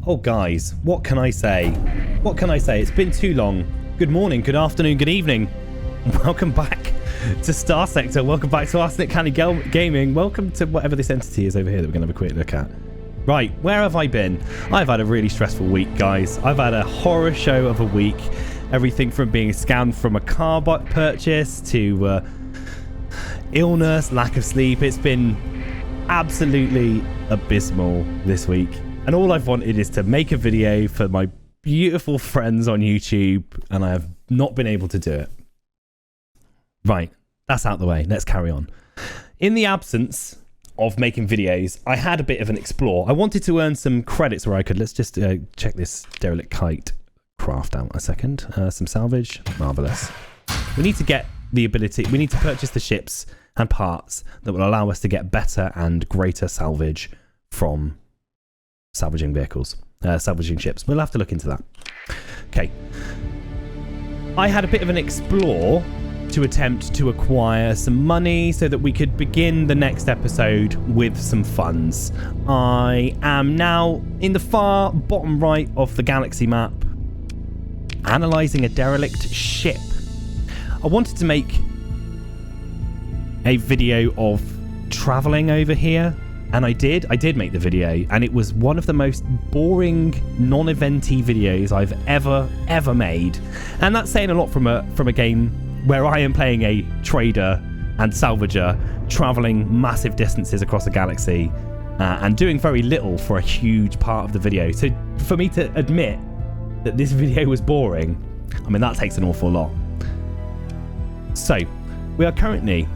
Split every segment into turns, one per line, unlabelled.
Oh, guys, what can I say? What can I say? It's been too long. Good morning, good afternoon, good evening. Welcome back to StarSector. Welcome back to Arsenic Candy Gaming. Welcome to whatever this entity is over here that we're going to have a quick look at. Right, where have I been? I've had a really stressful week, guys. I've had a horror show of a week. Everything from being scammed from a car purchase to illness, lack of sleep. It's been absolutely abysmal this week. And all I've wanted is to make a video for my beautiful friends on YouTube, and I have not been able to do it. Right, that's out the way. Let's carry on. In the absence of making videos, I had a bit of an explore. I wanted to earn some credits where I could. Let's just check this derelict kite craft out a second. Some salvage. Marvelous. We need to get the ability. We need to purchase the ships and parts that will allow us to get better and greater salvage from salvaging vehicles, salvaging ships. We'll have to look into that. Okay. I had a bit of an explore to attempt to acquire some money so that we could begin the next episode with some funds. I am now in the far bottom right of the galaxy map, analysing a derelict ship. I wanted to make a video of travelling over here, and I did make the video, and it was one of the most boring, non-eventy videos I've ever made. And that's saying a lot from a game where I am playing a trader and salvager, travelling massive distances across the galaxy, and doing very little for a huge part of the video. So for me to admit that this video was boring, I mean, that takes an awful lot. So we are currently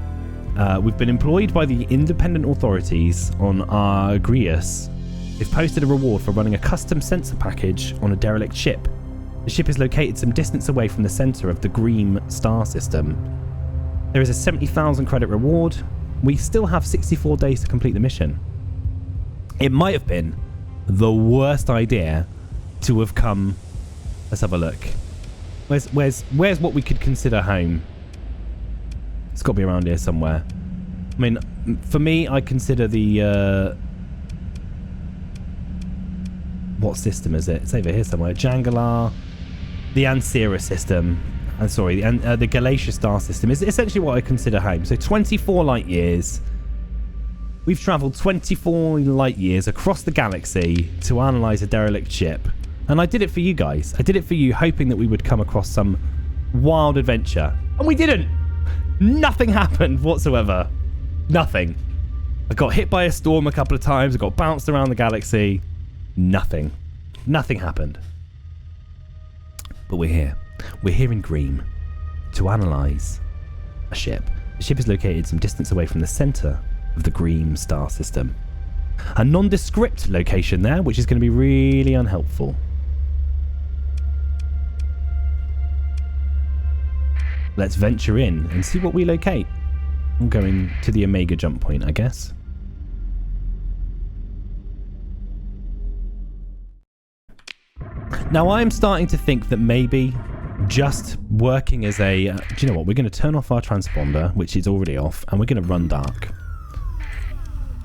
we've been employed by the independent authorities on Argreus. They've posted a reward for running a custom sensor package on a derelict ship. The ship is located some distance away from the center of the Green star system. There is a 70,000 credit reward. We still have 64 days to complete the mission. It might have been the worst idea to have come. Let's have a look. Where's what we could consider home? It's got to be around here somewhere. I mean, for me, I consider the... what system is it? It's over here somewhere. Jangalar. The Ansira system. Sorry, the Galatia star system is essentially what I consider home. So 24 light years. We've travelled 24 light years across the galaxy to analyse a derelict ship. And I did it for you guys. I did it for you, hoping that we would come across some wild adventure. And we didn't! Nothing happened whatsoever. Nothing. I got hit by a storm a couple of times. I got bounced around the galaxy. Nothing. Nothing happened. But we're here. We're here in Green to analyse a ship. The ship is located some distance away from the centre of the Green star system. A nondescript location there, which is going to be really unhelpful. Let's venture in and see what we locate. I'm going to the Omega jump point, I guess. Now, I'm starting to think that maybe just working as a... do you know what? We're going to turn off our transponder, which is already off, and we're going to run dark.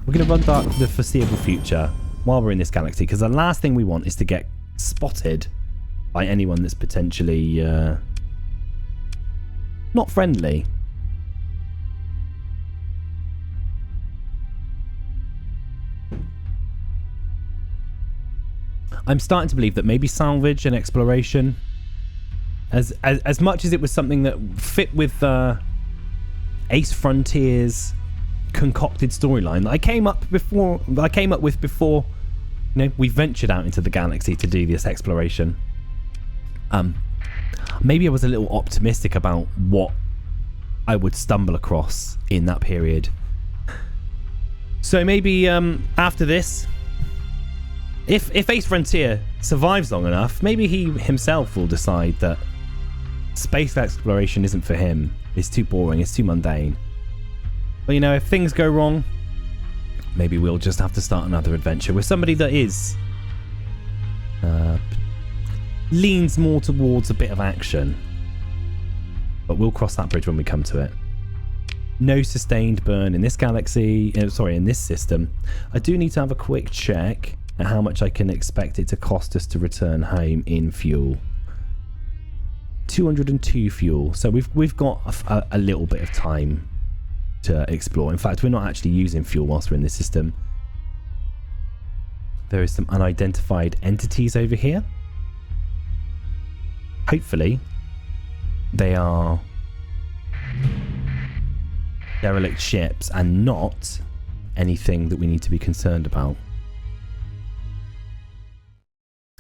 We're going to run dark for the foreseeable future while we're in this galaxy, because the last thing we want is to get spotted by anyone that's potentially... not friendly. I'm starting to believe that maybe salvage and exploration, as much as it was something that fit with Ace Frontier's concocted storyline that I came up with before, you know, we ventured out into the galaxy to do this exploration. Maybe I was a little optimistic about what I would stumble across in that period. So maybe after this, if Ace Frontier survives long enough, maybe he himself will decide that space exploration isn't for him. It's too boring, it's too mundane. But you know, if things go wrong, maybe we'll just have to start another adventure with somebody that is leans more towards a bit of action. But we'll cross that bridge when we come to it. No sustained burn in this galaxy. Sorry, in this system. I do need to have a quick check at how much I can expect it to cost us to return home in fuel. 202 fuel. So we've got a little bit of time to explore. In fact, we're not actually using fuel whilst we're in this system. There is some unidentified entities over here. Hopefully, they are derelict ships and not anything that we need to be concerned about.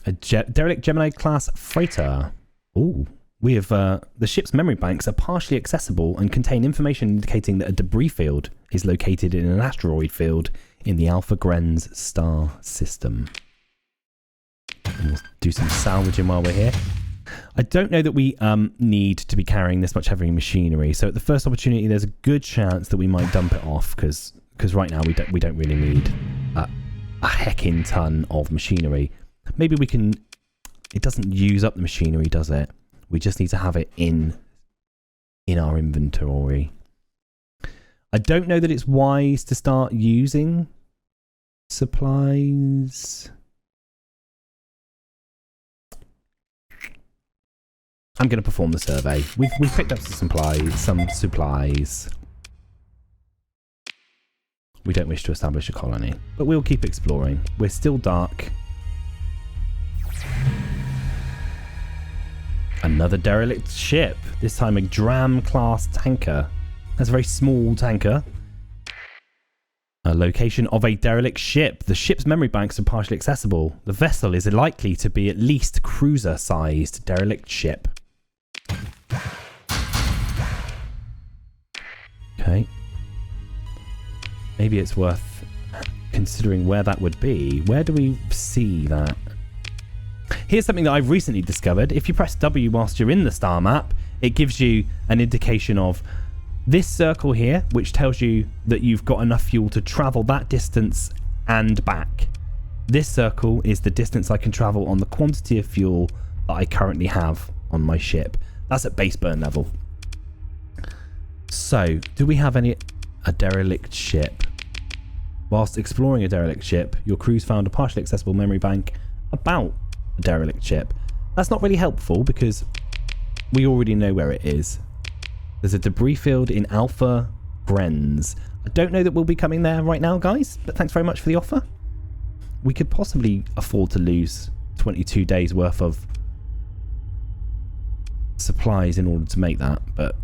A derelict Gemini class freighter. Ooh. We have the ship's memory banks are partially accessible and contain information indicating that a debris field is located in an asteroid field in the Alpha Grens star system. And we'll do some salvaging while we're here. I don't know that we need to be carrying this much heavy machinery, so at the first opportunity there's a good chance that we might dump it off because right now we don't really need a heckin' ton of machinery. Maybe we can. It doesn't use up the machinery, does it? We just need to have it in our inventory. I don't know that it's wise to start using supplies. I'm going to perform the survey. We've picked up some supplies. We don't wish to establish a colony, but we'll keep exploring. We're still dark. Another derelict ship. This time a Dram-class tanker. That's a very small tanker. A location of a derelict ship. The ship's memory banks are partially accessible. The vessel is likely to be at least cruiser-sized derelict ship. Okay. Maybe it's worth considering where that would be. Where do we see that? Here's something that I've recently discovered. If you press W whilst you're in the star map, it gives you an indication of this circle here, which tells you that you've got enough fuel to travel that distance and back. This circle is the distance I can travel on the quantity of fuel that I currently have on my ship. That's at base burn level. So, do we have a derelict ship? Whilst exploring a derelict ship, your crew's found a partially accessible memory bank about a derelict ship. That's not really helpful because we already know where it is. There's a debris field in Alpha Grens. I don't know that we'll be coming there right now, guys, but thanks very much for the offer. We could possibly afford to lose 22 days worth of supplies in order to make that, but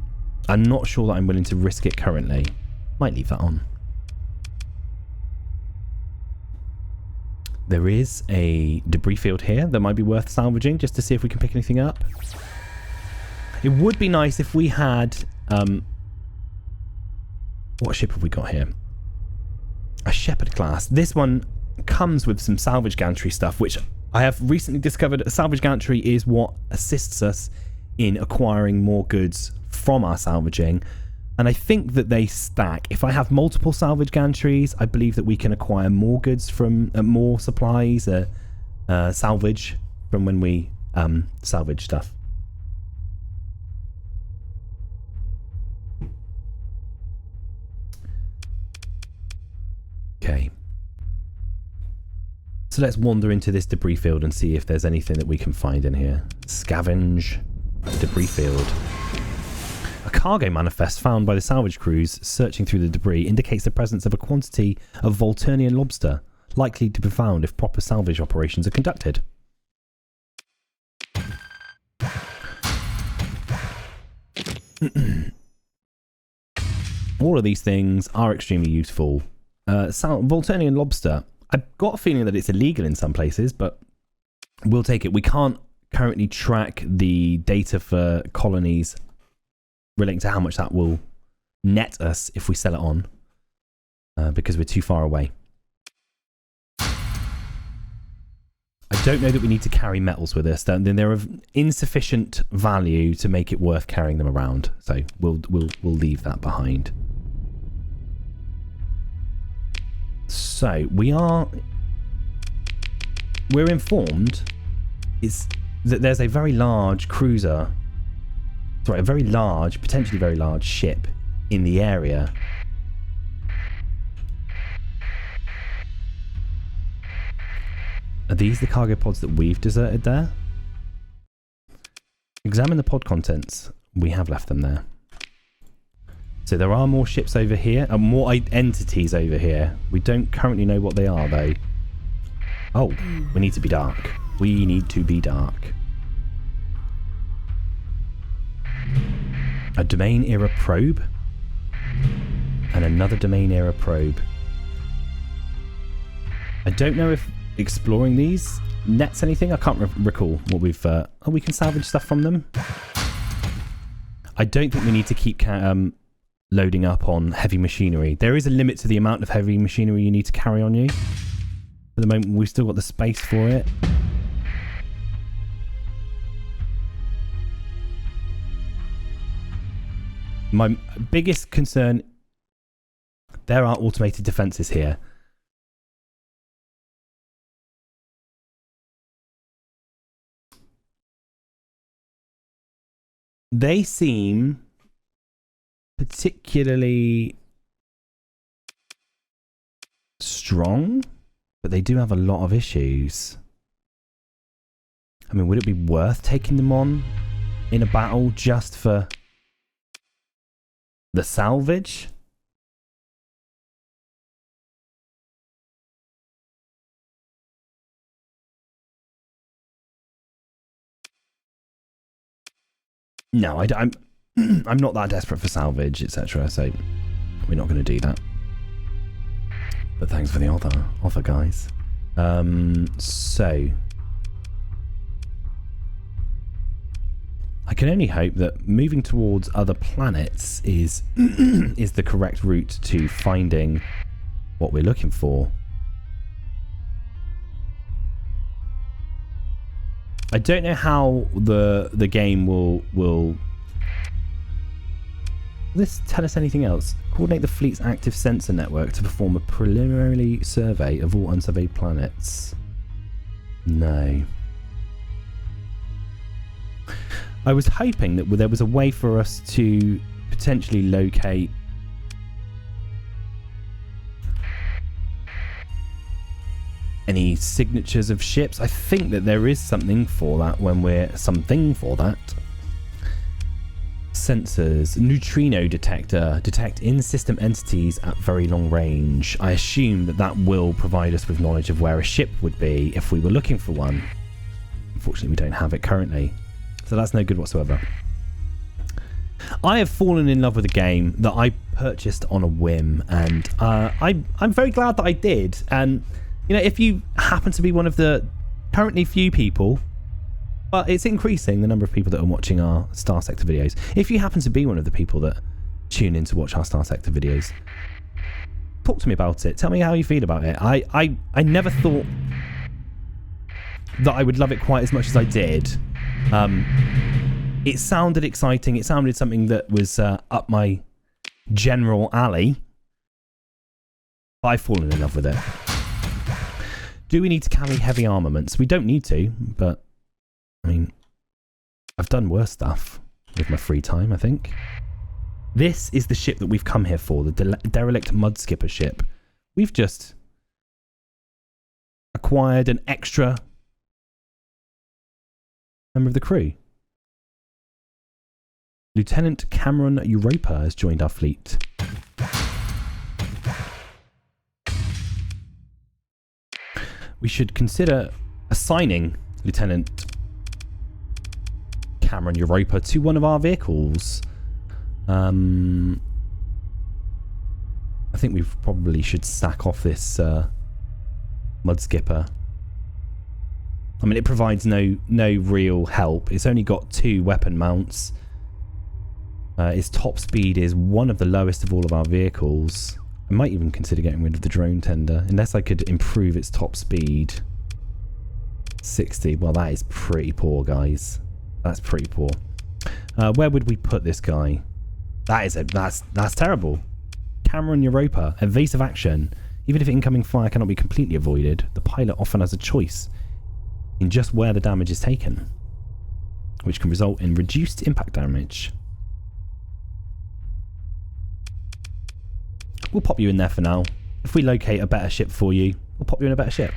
I'm not sure that I'm willing to risk it currently. Might leave that on. There is a debris field here that might be worth salvaging just to see if we can pick anything up. It would be nice if we had... what ship have we got here? A Shepherd class. This one comes with some salvage gantry stuff, which I have recently discovered a salvage gantry is what assists us in acquiring more goods from our salvaging. And I think that they stack. If I have multiple salvage gantries, I believe that we can acquire more goods from more supplies, salvage from when we salvage stuff. Okay. So let's wander into this debris field and see if there's anything that we can find in here. Scavenge debris field. A cargo manifest found by the salvage crews searching through the debris indicates the presence of a quantity of Volturnian lobster, likely to be found if proper salvage operations are conducted. All of these things are extremely useful. Volturnian lobster. I've got a feeling that it's illegal in some places, but we'll take it. We can't currently track the data for colonies relating to how much that will net us if we sell it on, because we're too far away. I don't know that we need to carry metals with us. Then they're of insufficient value to make it worth carrying them around. So we'll leave that behind. So we're informed is that there's a very large cruiser. Sorry, a very large, potentially very large ship in the area. Are these the cargo pods that we've deserted there? Examine the pod contents. We have left them there. So there are more ships over here, and more entities over here. We don't currently know what they are, though. Oh, we need to be dark. We need to be dark. A domain era probe. And another domain era probe. I don't know if exploring these nets anything. I can't recall what we've... oh, we can salvage stuff from them. I don't think we need to keep loading up on heavy machinery. There is a limit to the amount of heavy machinery you need to carry on you. At the moment, we've still got the space for it. My biggest concern... There are automated defences here. They seem particularly strong, but they do have a lot of issues. I mean, would it be worth taking them on in a battle just for the salvage? No, I'm not that desperate for salvage, etc. So we're not going to do that. But thanks for the offer, guys. So I can only hope that moving towards other planets is is the correct route to finding what we're looking for. I don't know how the game will this tell us anything else? Coordinate the fleet's active sensor network to perform a preliminary survey of all unsurveyed planets. No. I was hoping that there was a way for us to potentially locate any signatures of ships. I think that there is something for that when we're... Sensors. Neutrino detector. Detect in-system entities at very long range. I assume that that will provide us with knowledge of where a ship would be if we were looking for one. Unfortunately, we don't have it currently. So that's no good whatsoever. I have fallen in love with a game that I purchased on a whim, and I'm very glad that I did. And you know, if you happen to be one of the currently few people, but it's increasing the number of people that are watching our StarSector videos. If you happen to be one of the people that tune in to watch our StarSector videos, talk to me about it. Tell me how you feel about it. I never thought that I would love it quite as much as I did. It sounded exciting. It sounded something that was up my general alley. But I've fallen in love with it. Do we need to carry heavy armaments? We don't need to, but I mean, I've done worse stuff with my free time, I think. This is the ship that we've come here for, the derelict mud skipper ship. We've just acquired an extra member of the crew. Lieutenant Cameron Europa has joined our fleet. We should consider assigning Lieutenant Cameron Europa to one of our vehicles. I think we probably should sack off this mud skipper. I mean, it provides no real help. It's only got 2 weapon mounts. Its top speed is one of the lowest of all of our vehicles. I might even consider getting rid of the drone tender, unless I could improve its top speed. 60. Well, that is pretty poor, guys. That's pretty poor. Where would we put this guy? That's terrible. Cameron Europa, evasive action. Even if incoming fire cannot be completely avoided, the pilot often has a choice in just where the damage is taken, which can result in reduced impact damage. We'll pop you in there for now. If we locate a better ship for you, we'll pop you in a better ship.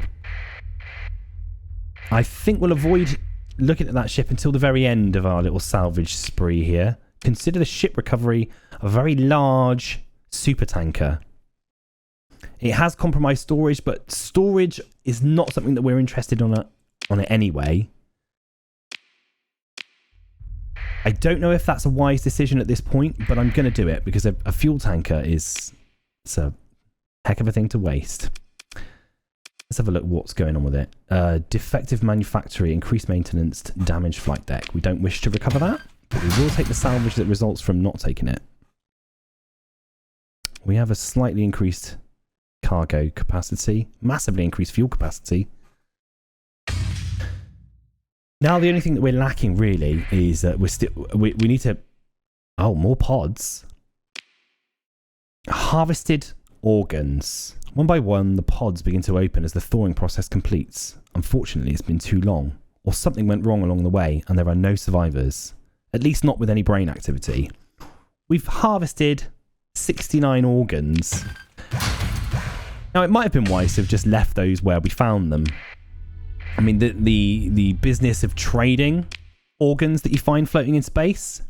I think we'll avoid looking at that ship until the very end of our little salvage spree here. Consider the ship recovery a very large supertanker. It has compromised storage, but storage is not something that we're interested on it anyway. I don't know if that's a wise decision at this point, but I'm going to do it because a fuel tanker it's a heck of a thing to waste. Let's have a look what's going on with it. Defective manufactory, increased maintenance, damaged flight deck. We don't wish to recover that, but we will take the salvage that results from not taking it. We have a slightly increased cargo capacity, massively increased fuel capacity. Now the only thing that we're lacking really is that we need to... Oh, more pods. Harvested organs. One by one, the pods begin to open as the thawing process completes. Unfortunately, it's been too long, or something went wrong along the way, and there are no survivors. At least not with any brain activity. We've harvested 69 organs. Now, it might have been wise to have just left those where we found them. I mean, the business of trading organs that you find floating in space,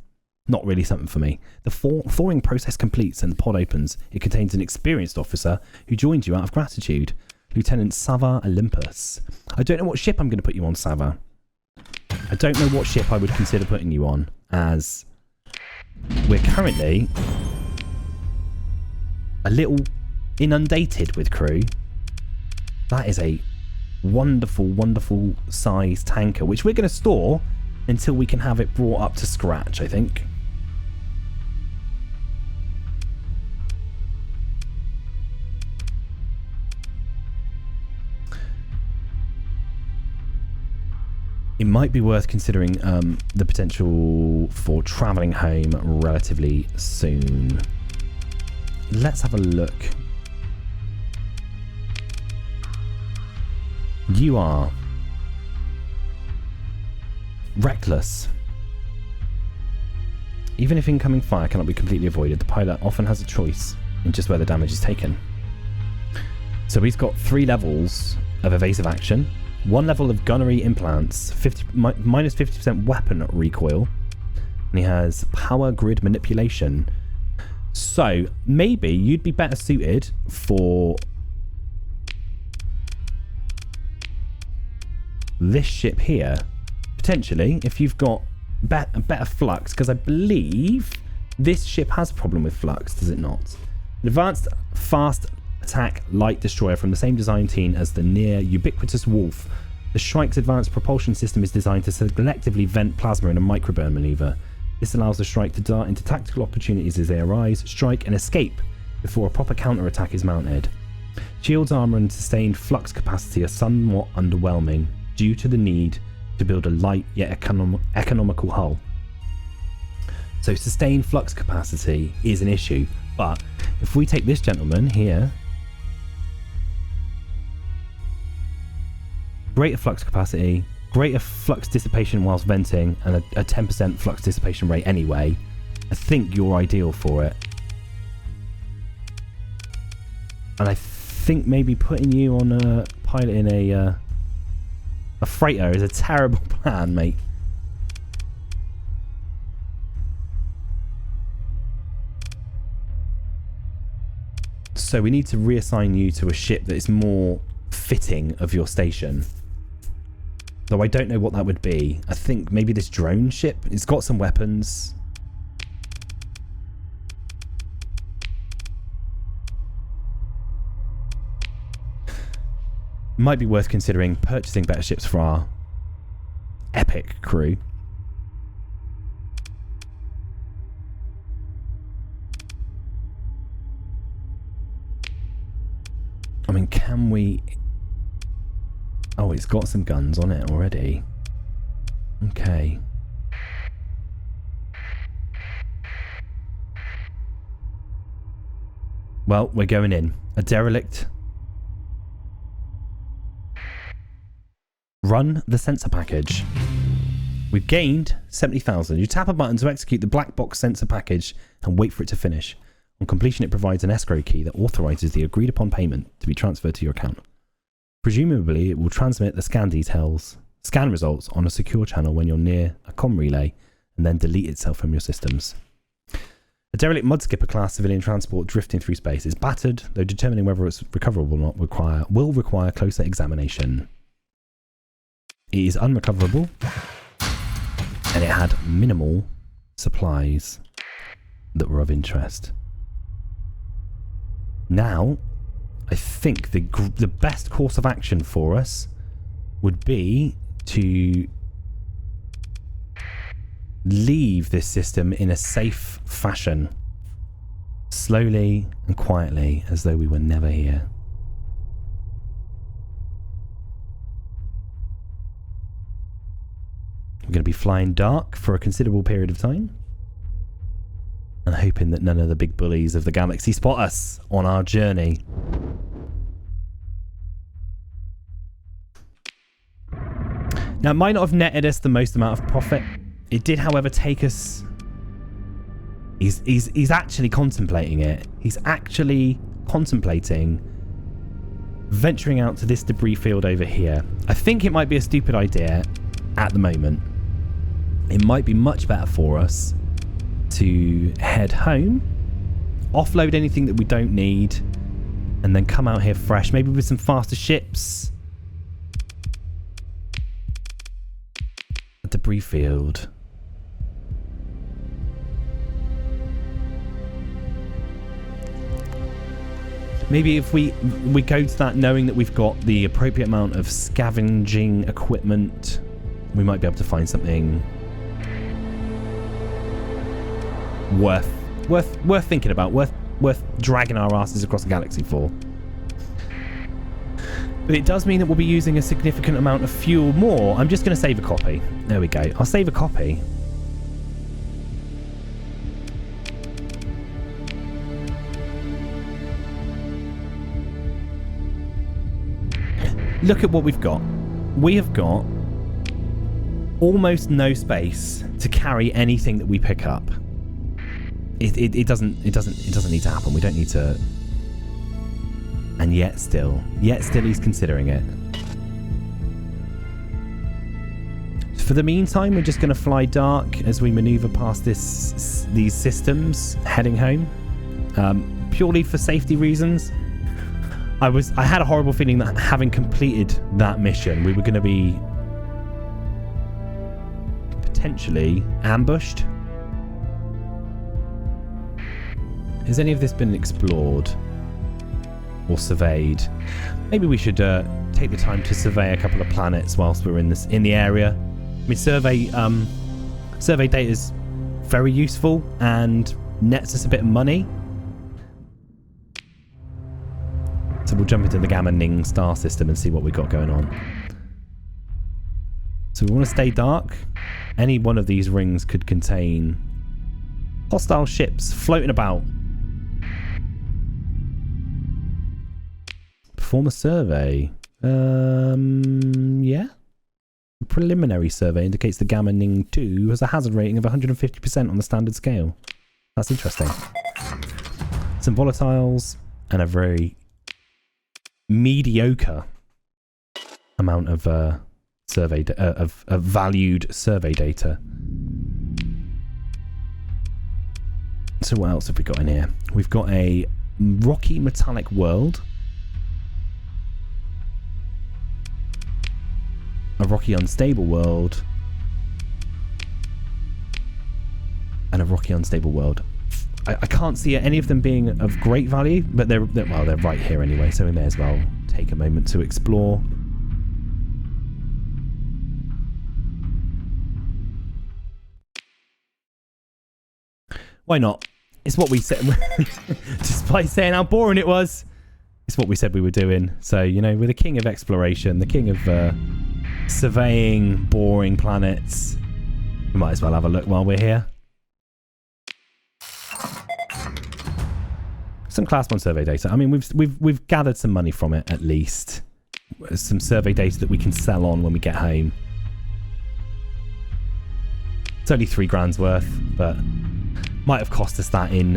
not really something for me. The thawing process completes and the pod opens. It contains an experienced officer who joined you out of gratitude, Lieutenant Sava Olympus. I don't know what ship I'm going to put you on, Sava. I don't know what ship I would consider putting you on, as we're currently a little inundated with crew. That is a wonderful, wonderful size tanker, which we're going to store until we can have it brought up to scratch, I think. It might be worth considering the potential for travelling home relatively soon. Let's have a look. You are reckless. Even if incoming fire cannot be completely avoided, the pilot often has a choice in just where the damage is taken. So he's got 3 levels of evasive action, 1 level of gunnery implants, minus 50% weapon recoil, and he has power grid manipulation. So maybe you'd be better suited for this ship here, potentially, if you've got a better flux, because I believe this ship has a problem with flux, does it not? An advanced fast attack light destroyer from the same design team as the near ubiquitous Wolf. The Shrike's advanced propulsion system is designed to selectively vent plasma in a microburn maneuver. This allows the Shrike to dart into tactical opportunities as they arise, strike and escape before a proper counterattack is mounted. Shield's armor and sustained flux capacity are somewhat underwhelming due to the need to build a light yet economical hull. So sustained flux capacity is an issue, but if we take this gentleman here, greater flux capacity, greater flux dissipation whilst venting, and a 10% flux dissipation rate anyway, I think you're ideal for it. And I think maybe putting you on a pilot in a freighter is a terrible plan, mate. So we need to reassign you to a ship that is more fitting of your station. Though I don't know what that would be. I think maybe this drone ship. It's got some weapons. Might be worth considering purchasing better ships for our epic crew. I mean, can we... Oh, it's got some guns on it already. Okay. Well, we're going in. A derelict. Run the sensor package. We've gained 70,000. You tap a button to execute the black box sensor package and wait for it to finish. On completion, it provides an escrow key that authorizes the agreed upon payment to be transferred to your account. Presumably, it will transmit the scan details scan results on a secure channel when you're near a comm relay and then delete itself from your systems. A derelict mudskipper class civilian transport drifting through space is battered, though determining whether it's recoverable or not will require closer examination. It is unrecoverable, and it had minimal supplies that were of interest. Now, I think the best course of action for us would be to leave this system in a safe fashion, slowly and quietly, as though we were never here. We're going to be flying dark for a considerable period of time and hoping that none of the big bullies of the galaxy spot us on our journey. Now, it might not have netted us the most amount of profit. It did, however, take us... He's actually contemplating it. He's actually contemplating venturing out to this debris field over here. I think it might be a stupid idea at the moment. It might be much better for us to head home, offload anything that we don't need, and then come out here fresh, maybe with some faster ships. A debris field. Maybe if we go to that knowing that we've got the appropriate amount of scavenging equipment, we might be able to find something worth thinking about, worth dragging our asses across the galaxy for. But it does mean that we'll be using a significant amount of fuel more. I'm just going to save a copy. There we go. I'll save a copy. Look at what we've got. We have got almost no space to carry anything that we pick up. It doesn't need to happen. We don't need to. And yet still he's considering it. For the meantime, we're just going to fly dark as we maneuver past these systems, heading home, purely for safety reasons. I had a horrible feeling that having completed that mission, we were going to be potentially ambushed. Has any of this been explored or surveyed? Maybe we should take the time to survey a couple of planets whilst we're in the area. I mean, survey data is very useful and nets us a bit of money. So we'll jump into the Gamma Ning star system and see what we've got going on. So we want to stay dark. Any one of these rings could contain hostile ships floating about. Perform a survey. Yeah. A preliminary survey indicates the Gamma Ning 2 has a hazard rating of 150% on the standard scale. That's interesting. Some volatiles and a very mediocre amount of valued survey data. So what else have we got in here? We've got a rocky metallic world, a rocky unstable world, and a rocky unstable world. I can't see any of them being of great value, but they're right here anyway, so we may as well take a moment to explore. Why not? It's what we said. Despite saying how boring it was, it's what we said we were doing. So, you know, we're the king of exploration, the king of surveying boring planets. We might as well have a look while we're here. Some class 1 survey data. I mean, we've gathered some money from it, at least. Some survey data that we can sell on when we get home. It's only 3 grand's worth, but might have cost us that in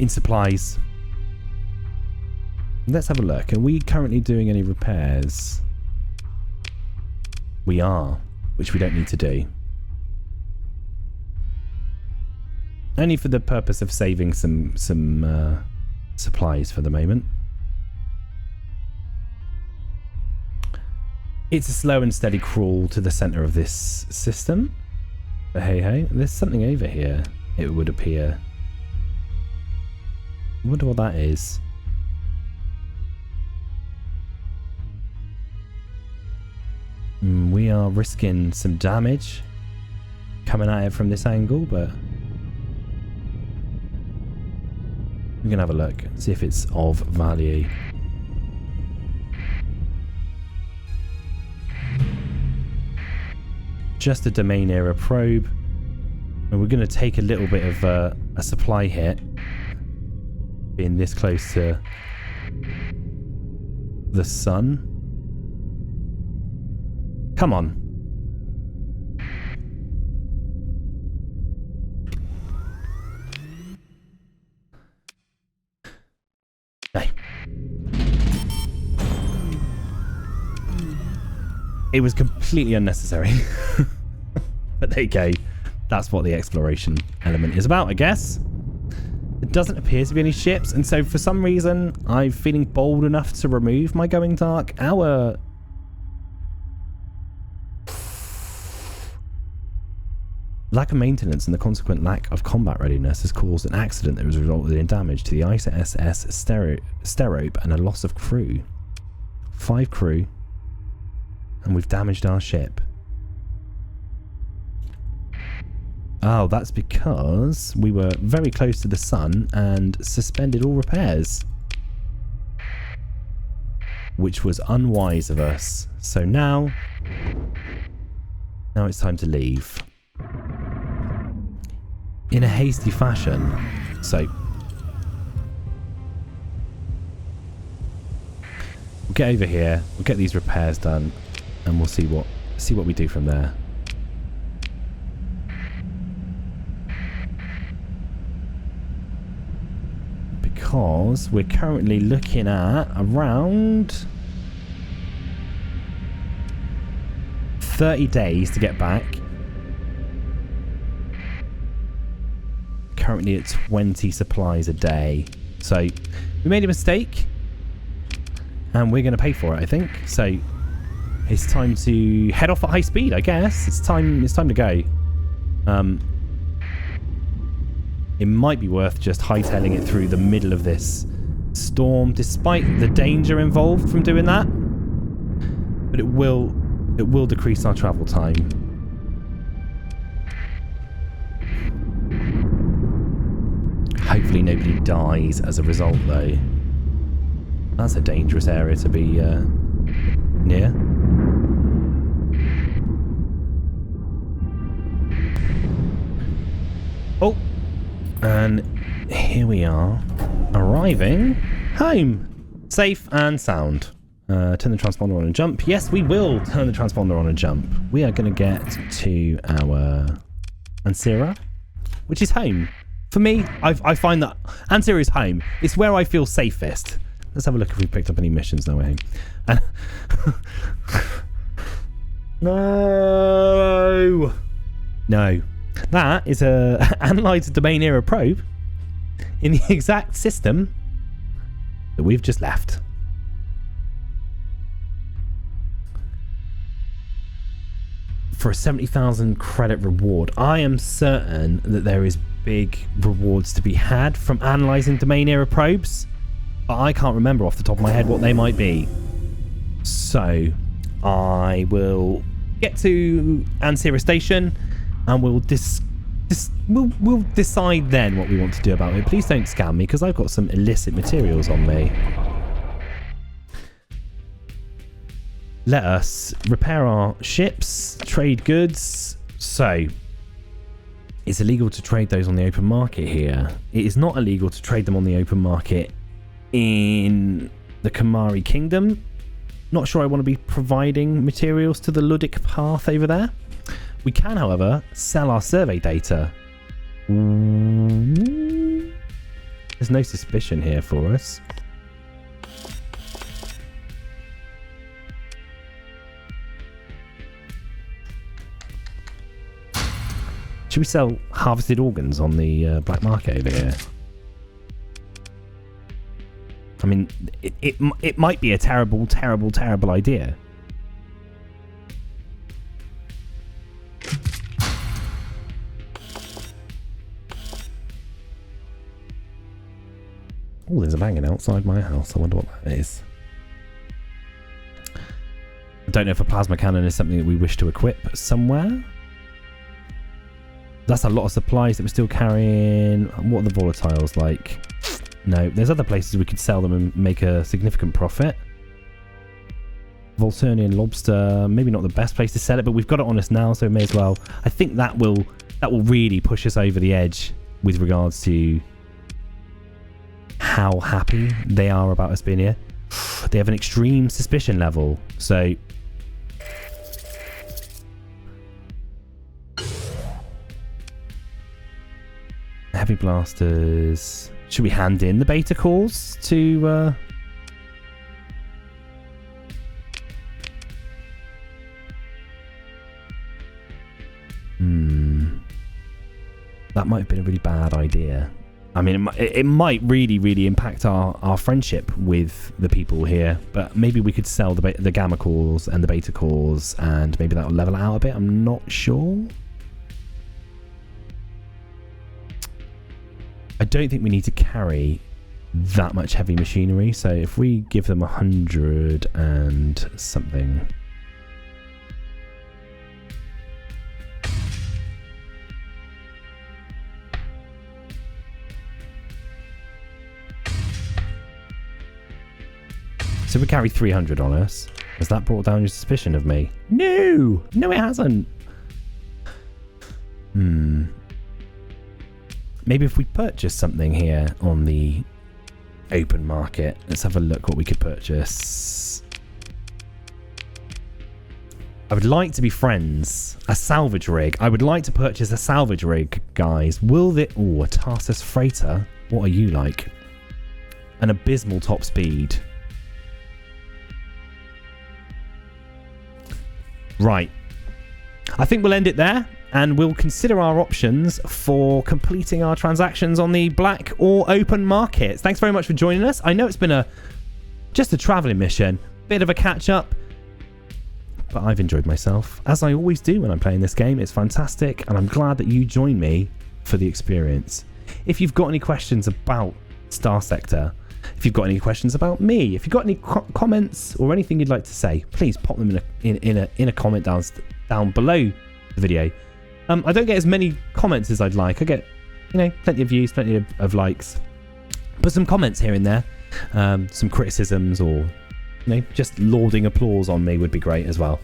supplies. Let's have a look. Are we currently doing any repairs? We are, which we don't need to do. Only for the purpose of saving some supplies for the moment. It's a slow and steady crawl to the center of this system. But hey, hey, there's something over here, it would appear. I wonder what that is. We are risking some damage coming at it from this angle, but we're going to have a look, see if it's of value. Just a domain era probe, and we're going to take a little bit of a supply hit being this close to the sun. Come on. Hey. It was completely unnecessary. But there you go. That's what the exploration element is about, I guess. There doesn't appear to be any ships, and so for some reason, I'm feeling bold enough to remove my going dark. Our lack of maintenance and the consequent lack of combat readiness has caused an accident that has resulted in damage to the ISS Sterope and a loss of crew. 5 crew, and we've damaged our ship. Oh, that's because we were very close to the sun and suspended all repairs, which was unwise of us. So now it's time to leave in a hasty fashion. So we'll get over here, we'll get these repairs done, and we'll see what we do from there. Because we're currently looking at around 30 days to get back. Currently at 20 supplies a day. So we made a mistake and we're going to pay for it, I think. So it's time to head off at high speed, I guess. It's time to go. It might be worth just hightailing it through the middle of this storm, despite the danger involved from doing that. But it will decrease our travel time. Hopefully nobody dies as a result, though. That's a dangerous area to be near. Oh, and here we are, arriving home, safe and sound. Turn the transponder on and jump. Yes, we will turn the transponder on and jump. We are going to get to our Ansira, which is home. For me, I find that Ansira is home. It's where I feel safest. Let's have a look if we picked up any missions now we're home. And No. That is a analyzer domain era probe in the exact system that we've just left. For a 70,000 credit reward. I am certain that there is big rewards to be had from analyzing domain era probes, but I can't remember off the top of my head what they might be. So I will get to Ansira Station and we'll decide then what we want to do about it. Please don't scam me because I've got some illicit materials on me. Let us repair our ships, trade goods. So it's illegal to trade those on the open market here. It is not illegal to trade them on the open market in the Kamari Kingdom. Not sure I want to be providing materials to the Ludic path over there. We can, however, sell our survey data. There's no suspicion here for us. Should we sell harvested organs on the black market over here? I mean, it might be a terrible, terrible, terrible idea. Oh, there's a banging outside my house. I wonder what that is. I don't know if a plasma cannon is something that we wish to equip somewhere. That's a lot of supplies that we're still carrying. What are the volatiles like? No, there's other places we could sell them and make a significant profit. Volturnian lobster, maybe not the best place to sell it, but we've got it on us now, so we may as well. I think that will really push us over the edge with regards to how happy they are about us being here. They have an extreme suspicion level, so heavy blasters. Should we hand in the beta cores to that might have been a really bad idea. I mean, it might really, really impact our friendship with the people here, but maybe we could sell the gamma cores and the beta cores, and maybe that'll level it out a bit. I'm not sure. I don't think we need to carry that much heavy machinery, so if we give them 100 and something. So we carry 300 on us. Has that brought down your suspicion of me? No! No, it hasn't. Maybe if we purchase something here on the open market. Let's have a look what we could purchase. I would like to be friends. A salvage rig. I would like to purchase a salvage rig, guys. Will the... Oh, a Tarsus freighter. What are you like? An abysmal top speed. Right. I think we'll end it there. And we'll consider our options for completing our transactions on the black or open markets. Thanks very much for joining us. I know it's been just a traveling mission. Bit of a catch-up. But I've enjoyed myself, as I always do when I'm playing this game. It's fantastic, and I'm glad that you join me for the experience. If you've got any questions about StarSector, if you've got any questions about me, if you've got any comments or anything you'd like to say, please pop them in a comment down below the video. I don't get as many comments as I'd like. I get, plenty of views, plenty of likes. But some comments here and there, some criticisms or, just lauding applause on me would be great as well.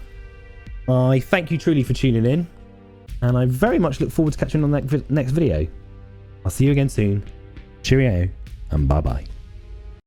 I thank you truly for tuning in, and I very much look forward to catching you on the next video. I'll see you again soon. Cheerio, and bye-bye.